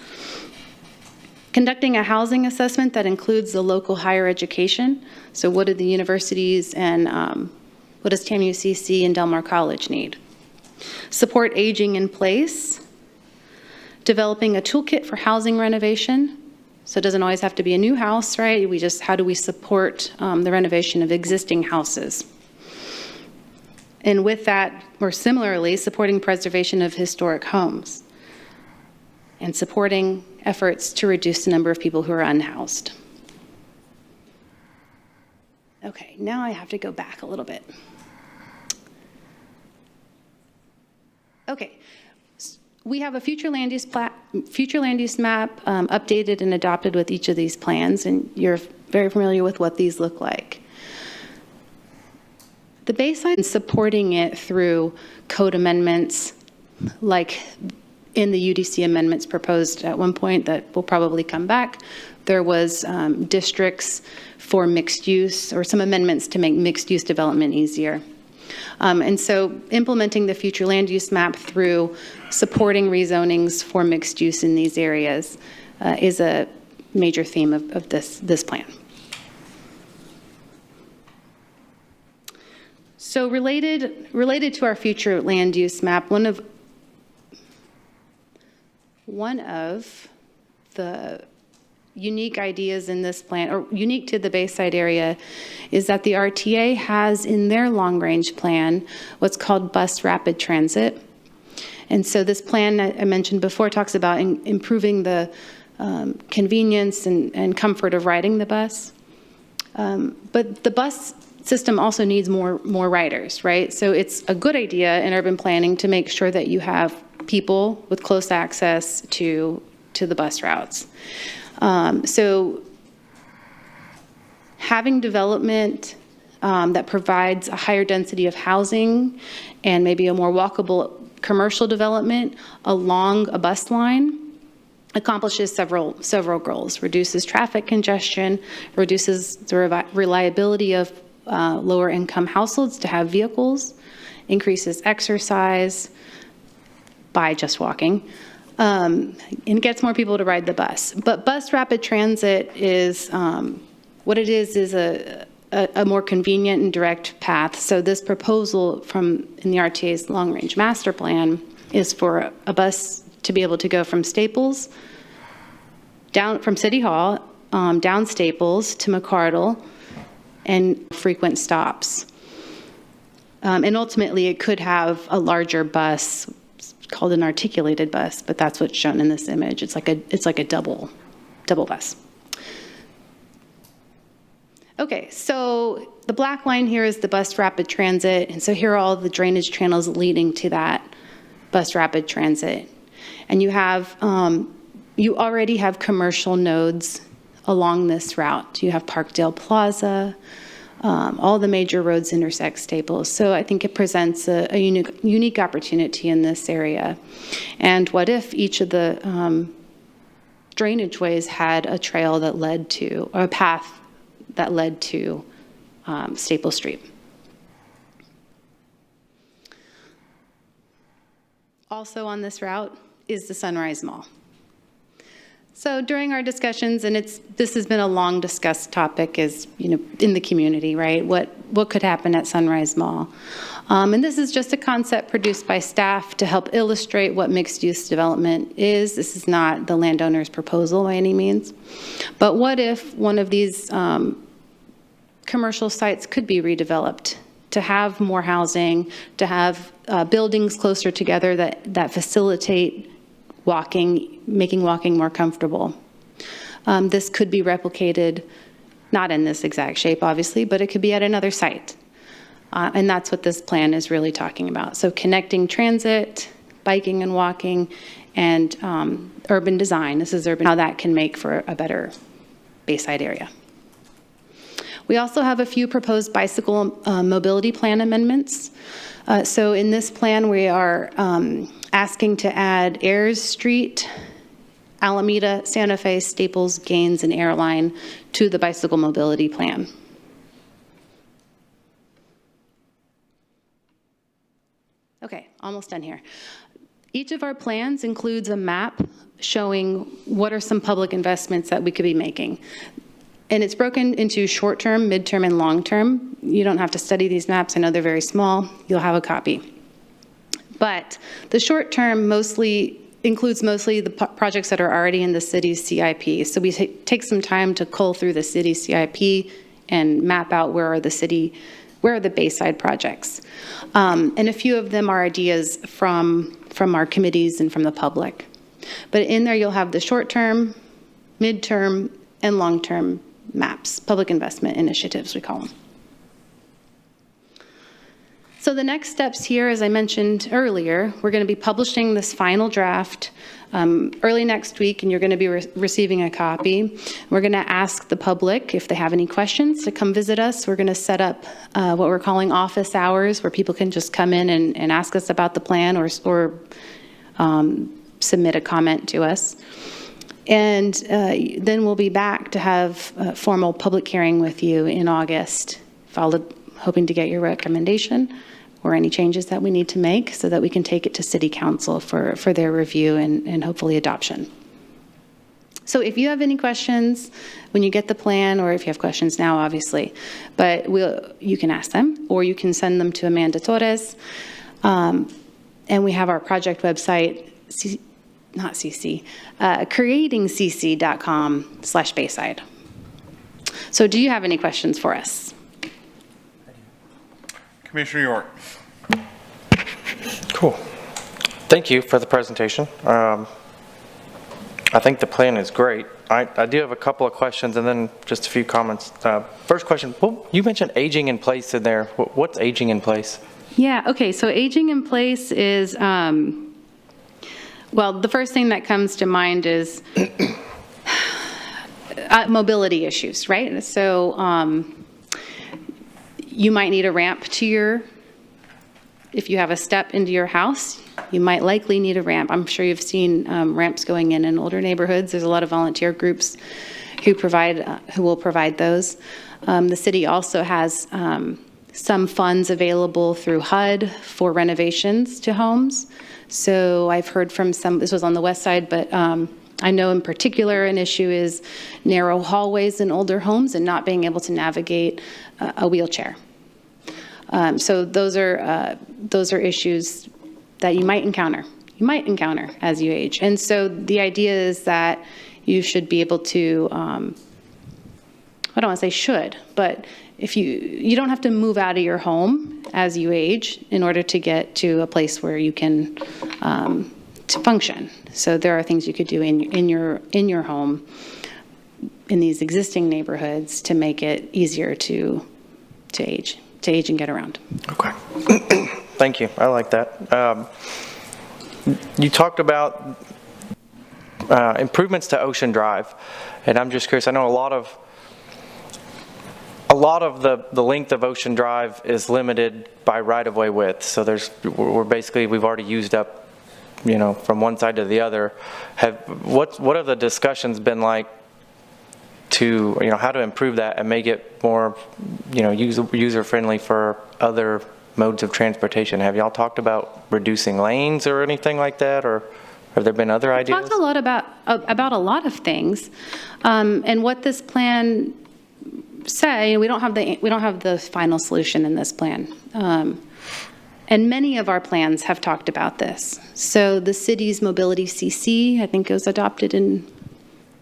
Conducting a housing assessment that includes the local higher education. So what do the universities and what does TAMUCC and Del Mar College need? Support aging in place. Developing a toolkit for housing renovation. So it doesn't always have to be a new house, right? How do we support the renovation of existing houses? And with that, or similarly, supporting preservation of historic homes and supporting efforts to reduce the number of people who are unhoused. Okay, now I have to go back a little bit. Okay, we have a future land use map updated and adopted with each of these plans, and you're very familiar with what these look like. The baseline is supporting it through code amendments, like in the UDC amendments proposed at one point that will probably come back. There was districts for mixed use, or some amendments to make mixed use development easier. And so implementing the future land use map through supporting rezonings for mixed use in these areas is a major theme of this plan. So related to our future land use map, one of the unique ideas in this plan, or unique to the Bayside area, is that the RTA has in their long-range plan what's called bus rapid transit. And so this plan I mentioned before talks about improving the convenience and comfort of riding the bus. But the bus system also needs more riders, right? So it's a good idea in urban planning to make sure that you have people with close access to the bus routes. So having development that provides a higher density of housing and maybe a more walkable commercial development along a bus line accomplishes several goals. Reduces traffic congestion, reduces the reliability of lower income households to have vehicles, increases exercise, by just walking. And it gets more people to ride the bus. But bus rapid transit is, what it is a more convenient and direct path. So this proposal in the RTA's long-range master plan is for a bus to be able to go from Staples, down from City Hall, down Staples to McCardle, and frequent stops. And ultimately, it could have a larger bus called an articulated bus, but that's what's shown in this image. It's like a double bus. Okay, so the black line here is the bus rapid transit, and so here are all the drainage channels leading to that bus rapid transit. And you already have commercial nodes along this route. You have Parkdale Plaza, all the major roads intersect Staples. So I think it presents a unique opportunity in this area. And what if each of the drainage ways had a trail that led to, or a path that led to Staples Street? Also on this route is the Sunrise Mall. So during our discussions, and this has been a long discussed topic, is in the community, right? What could happen at Sunrise Mall? And this is just a concept produced by staff to help illustrate what mixed-use development is. This is not the landowner's proposal by any means. But what if one of these commercial sites could be redeveloped to have more housing, to have buildings closer together that facilitate walking, making walking more comfortable. This could be replicated, not in this exact shape, obviously, but it could be at another site. And that's what this plan is really talking about. So connecting transit, biking and walking, and urban design. This is urban, how that can make for a better Bayside area. We also have a few proposed bicycle mobility plan amendments. So in this plan, we are asking to add Ayers Street, Alameda, Santa Fe, Staples, Gaines, and Airline to the bicycle mobility plan. Okay, almost done here. Each of our plans includes a map showing what are some public investments that we could be making. And it's broken into short-term, mid-term, and long-term. You don't have to study these maps. I know they're very small. You'll have a copy. But the short-term includes the projects that are already in the city's CIP. So we take some time to cull through the city's CIP and map out where are the Bayside projects. And a few of them are ideas from our committees and from the public. But in there, you'll have the short-term, mid-term, and long-term maps, public investment initiatives, we call them. So the next steps here, as I mentioned earlier, we're going to be publishing this final draft early next week, and you're going to be receiving a copy. We're going to ask the public if they have any questions to come visit us. We're going to set up what we're calling office hours, where people can just come in and ask us about the plan or submit a comment to us. And then we'll be back to have a formal public hearing with you in August, hoping to get your recommendation or any changes that we need to make so that we can take it to City Council for their review and hopefully adoption. So if you have any questions when you get the plan, or if you have questions now, obviously, but you can ask them, or you can send them to Amanda Torres. And we have our project website, creatingcc.com/Bayside. So do you have any questions for us? Commissioner York. Cool. Thank you for the presentation. I think the plan is great. I do have a couple of questions and then just a few comments. First question, well, you mentioned aging in place in there. What's aging in place? Yeah, okay, so aging in place is, well, the first thing that comes to mind is mobility issues, right? So you might need a ramp to if you have a step into your house, you might likely need a ramp. I'm sure you've seen ramps going in older neighborhoods. There's a lot of volunteer groups who will provide those. The city also has some funds available through HUD for renovations to homes. So I've heard from some, this was on the west side, but I know in particular an issue is narrow hallways in older homes and not being able to navigate a wheelchair. So those are issues that you might encounter. You might encounter as you age. And so the idea is that you should be able to, I don't want to say should, but if you don't have to move out of your home as you age in order to get to a place where you can to function. So there are things you could do in your home in these existing neighborhoods to make it easier to age and get around. Okay. Thank you. I like that. You talked about improvements to Ocean Drive, and I'm just curious. I know a lot of the length of Ocean Drive is limited by right-of-way width. So we've already used up, from one side to the other. What have the discussions been like to, how to improve that and make it more, user-friendly for other modes of transportation? Have y'all talked about reducing lanes or anything like that, or have there been other ideas? We talked a lot about a lot of things, and what this plan say. We don't have the final solution in this plan, and many of our plans have talked about this. So the city's mobility CC, I think it was adopted in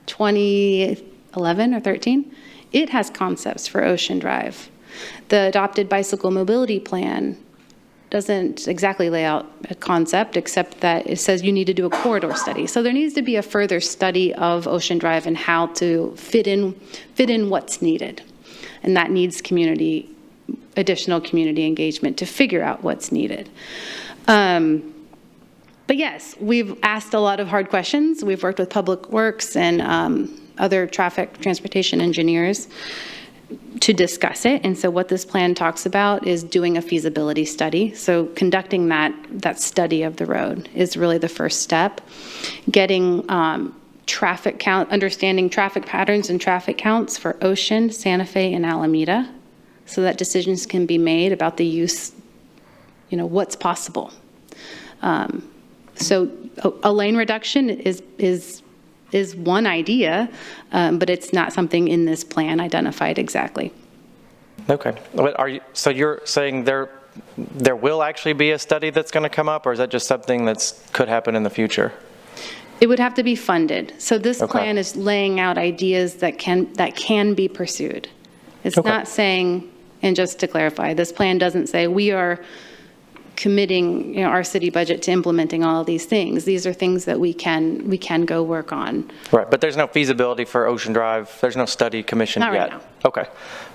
2011 or 13. It has concepts for Ocean Drive. The adopted bicycle mobility plan doesn't exactly lay out a concept, except that it says you need to do a corridor study. So there needs to be a further study of Ocean Drive and how to fit in what's needed. And that needs additional community engagement to figure out what's needed. But yes, we've asked a lot of hard questions. We've worked with Public Works and other traffic transportation engineers to discuss it. And so what this plan talks about is doing a feasibility study. So conducting that study of the road is really the first step. Getting traffic count, understanding traffic patterns and traffic counts for Ocean, Santa Fe, and Alameda, so that decisions can be made about the use, what's possible. So a lane reduction is one idea, but it's not something in this plan identified exactly. Okay. So you're saying there will actually be a study that's going to come up, or is that just something that could happen in the future? It would have to be funded. So this plan is laying out ideas that can be pursued. It's not saying, and just to clarify, this plan doesn't say we are committing our city budget to implementing all of these things. These are things that we can go work on. Right, but there's no feasibility for Ocean Drive. There's no study commissioned yet. Not right now. Okay.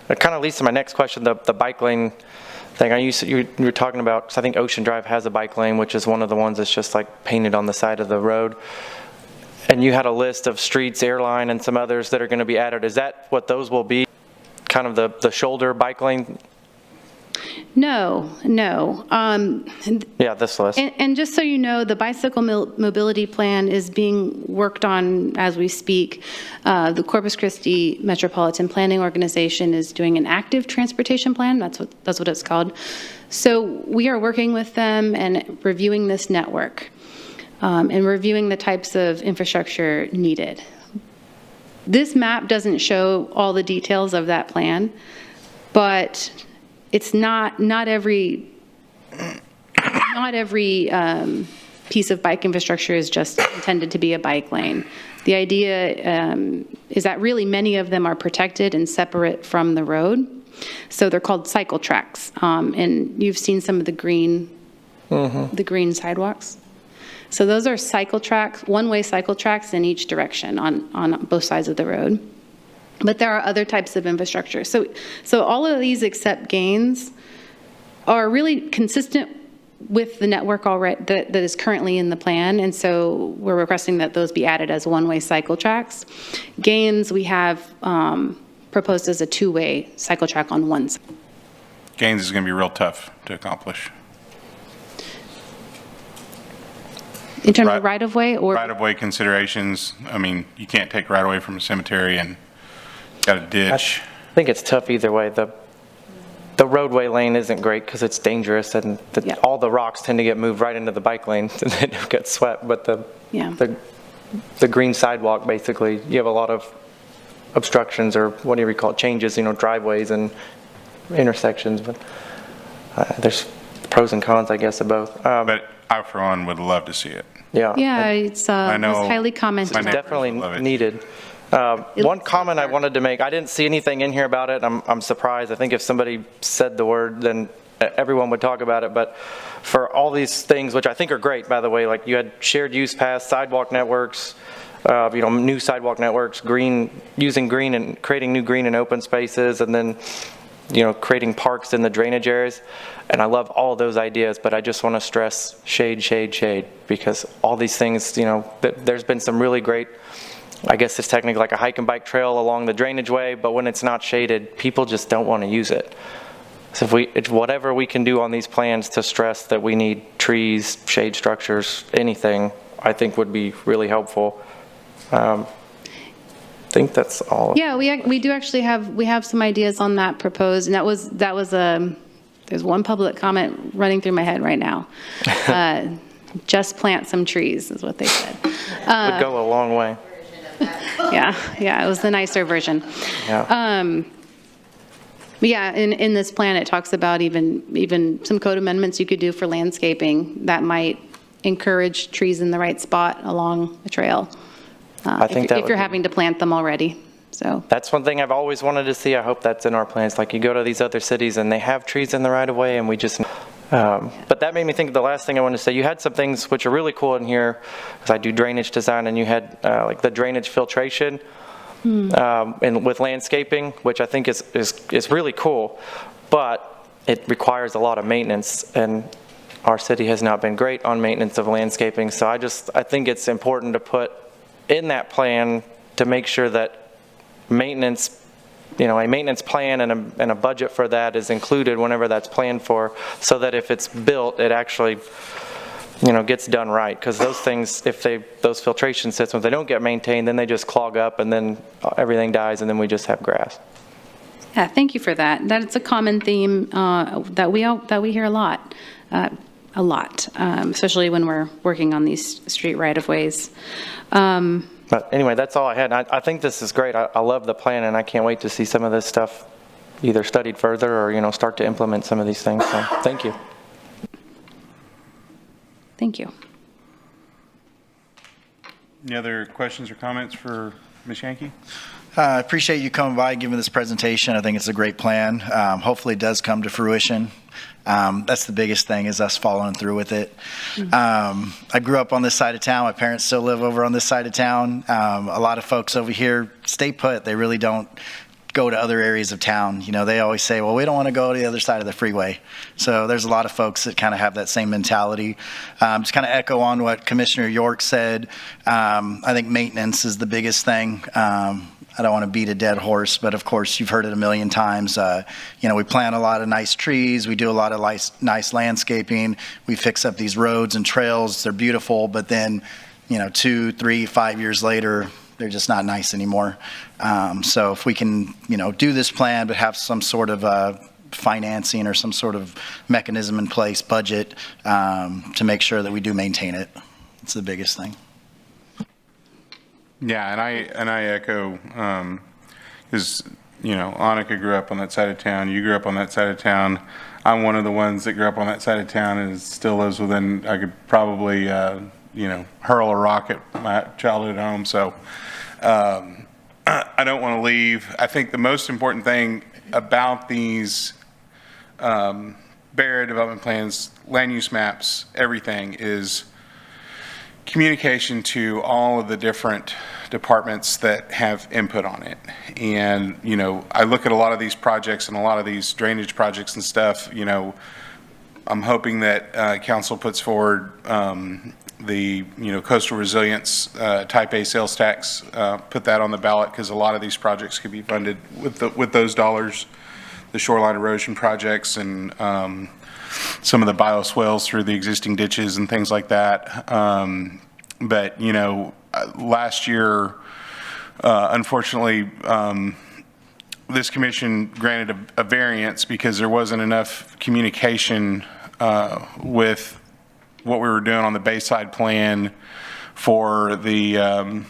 That kind of leads to my next question, the bike lane thing. You were talking about, because I think Ocean Drive has a bike lane, which is one of the ones that's just like painted on the side of the road. And you had a list of streets, Airline, and some others that are going to be added. Is that what those will be? Kind of the shoulder bike lane? No. Yeah, this list. And just so you know, the bicycle mobility plan is being worked on as we speak. The Corpus Christi Metropolitan Planning Organization is doing an active transportation plan. That's what it's called. So we are working with them and reviewing this network and reviewing the types of infrastructure needed. This map doesn't show all the details of that plan, but it's not every piece of bike infrastructure is just intended to be a bike lane. The idea is that really many of them are protected and separate from the road. So they're called cycle tracks. And you've seen some of the green sidewalks. So those are cycle tracks, one-way cycle tracks in each direction on both sides of the road. But there are other types of infrastructure. So all of these except Gaines are really consistent with the network already that is currently in the plan. And so we're requesting that those be added as one-way cycle tracks. Gaines we have proposed as a two-way cycle track on one side. Gaines is going to be real tough to accomplish. In terms of right-of-way or? Right-of-way considerations. I mean, you can't take right-of-way from a cemetery and got a ditch. I think it's tough either way. the roadway lane isn't great because it's dangerous, and Yeah. all the rocks tend to get moved right into the bike lane and they don't get swept. But Yeah. the green sidewalk, basically, you have a lot of obstructions, or whatever you call it, changes, driveways and intersections. But there's pros and cons, I guess, of both. But I, for one, would love to see it. Yeah, it's I know- was highly commented. My It's neighbors definitely love it. needed. One comment I wanted to make, I didn't see anything in here about it. I'm surprised. I think if somebody said the word, then everyone would talk about it. But for all these things, which I think are great, by the way, like you had shared use paths, sidewalk networks, new sidewalk networks, using green and creating new green and open spaces, and then, creating parks in the drainage areas. And I love all those ideas, but I just want to stress shade, shade, shade, because all these things, there's been some really great, I guess it's technically like a hike and bike trail along the drainage way, but when it's not shaded, people just don't want to use it. So if whatever we can do on these plans to stress that we need trees, shade structures, anything, I think would be really helpful. I think that's all. Yeah, we do actually have some ideas on that proposed, and that was there's one public comment running through my head right now. Just plant some trees is what they said. Would go a long way. Yeah, it was the nicer version. Yeah. But yeah, in this plan, it talks about even some code amendments you could do for landscaping that might encourage trees in the right spot along the trail. I think that if would you're be- having to plant them already, so. That's one thing I've always wanted to see. I hope that's in our plans. Like you go to these other cities and they have trees in the right of way, and we just. But that made me think of the last thing I wanted to say. You had some things which are really cool in here, because I do drainage design, and you had like the drainage filtration and with landscaping, which I think is really cool, but it requires a lot of maintenance, and our city has not been great on maintenance of landscaping. So I think it's important to put in that plan to make sure that maintenance, a maintenance plan and a budget for that is included whenever that's planned for, so that if it's built, it actually, gets done right. Because those things, those filtration systems, they don't get maintained, then they just clog up, and then everything dies, and then we just have grass. Yeah, thank you for that. That's a common theme that we hear a lot, especially when we're working on these street right-of-ways. But anyway, that's all I had. I think this is great. I love the plan, and I can't wait to see some of this stuff either studied further or, start to implement some of these things. So thank you. Thank you. Any other questions or comments for Ms. Yankee? I appreciate you coming by and giving this presentation. I think it's a great plan. Hopefully it does come to fruition. That's the biggest thing, is us following through with it. I grew up on this side of town. My parents still live over on this side of town. A lot of folks over here stay put. They really don't go to other areas of town. They always say, well, we don't want to go to the other side of the freeway. So there's a lot of folks that kind of have that same mentality. Just kind of echo on what Commissioner York said. I think maintenance is the biggest thing. I don't want to beat a dead horse, but of course you've heard it a million times. We plant a lot of nice trees. We do a lot of nice landscaping. We fix up these roads and trails. They're beautiful, but then, 2, 3, 5 years later, they're just not nice anymore. So if we can, do this plan, but have some sort of financing or some sort of mechanism in place, budget, to make sure that we do maintain it. It's the biggest thing. Yeah, and I echo, because, Annika grew up on that side of town, you grew up on that side of town. I'm one of the ones that grew up on that side of town and still lives within, I could probably, hurl a rock at my childhood home. So I don't want to leave. I think the most important thing about these Bay development plans, land use maps, everything is communication to all of the different departments that have input on it. And, I look at a lot of these projects and a lot of these drainage projects and stuff, I'm hoping that council puts forward the, coastal resilience type A sales tax, put that on the ballot, because a lot of these projects could be funded with those dollars, the shoreline erosion projects and some of the bioswales through the existing ditches and things like that. But, last year, unfortunately, this commission granted a variance because there wasn't enough communication with what we were doing on the Bayside plan for the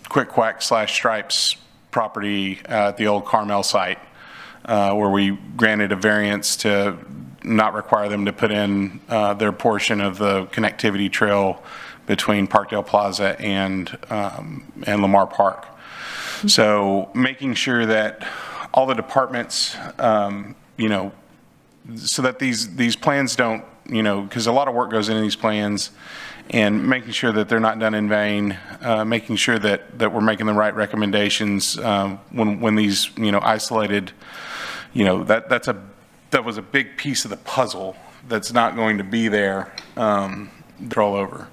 Quick Quack / Stripes property at the old Carmel site, where we granted a variance to not require them to put in their portion of the connectivity trail between Parkdale Plaza and Lamar Park. So making sure that all the departments, so that these plans don't, because a lot of work goes into these plans, and making sure that they're not done in vain, making sure that we're making the right recommendations when these, isolated, that was a big piece of the puzzle that's not going to be there control over.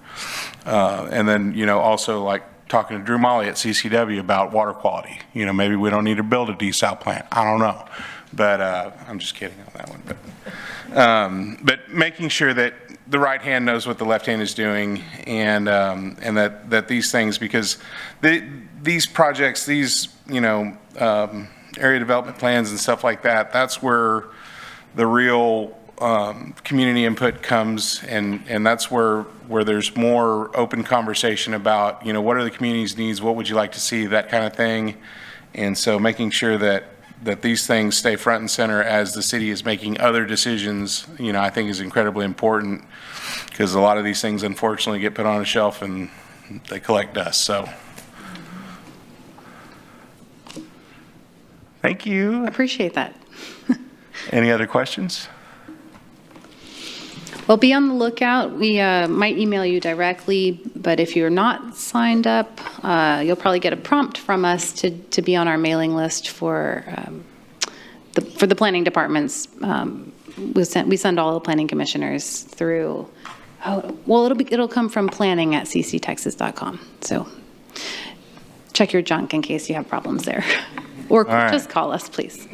And then, also like talking to Drew Molly at CCW about water quality. Maybe we don't need to build a desal plant. I don't know. But I'm just kidding on that one. But making sure that the right hand knows what the left hand is doing, and that these things, because these projects, these area development plans and stuff like that, that's where the real community input comes, and that's where there's more open conversation about what are the community's needs, what would you like to see, that kind of thing. And so making sure that these things stay front and center as the city is making other decisions, I think is incredibly important, because a lot of these things unfortunately get put on a shelf and they collect dust. So thank you. Appreciate that. Any other questions? Well, be on the lookout. We might email you directly, but if you're not signed up, you'll probably get a prompt from us to be on our mailing list for the planning departments. We send all the planning commissioners through. It'll come from planning@cctexas.com. So check your junk in case you have problems there, or right. Just call us, please.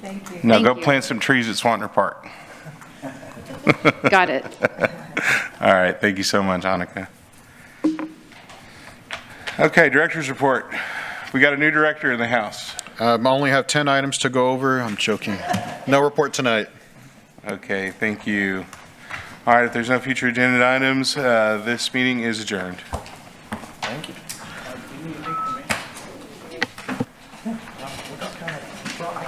Thank you. Now Thank go you. plant some trees at Swantner Park. Got it. All right, thank you so much, Annika. Okay, director's report. We got a new director in the house. I only have 10 items to go over. I'm joking. No report tonight. Okay, thank you. All right, if there's no future agenda items, this meeting is adjourned. Thank you. Well, I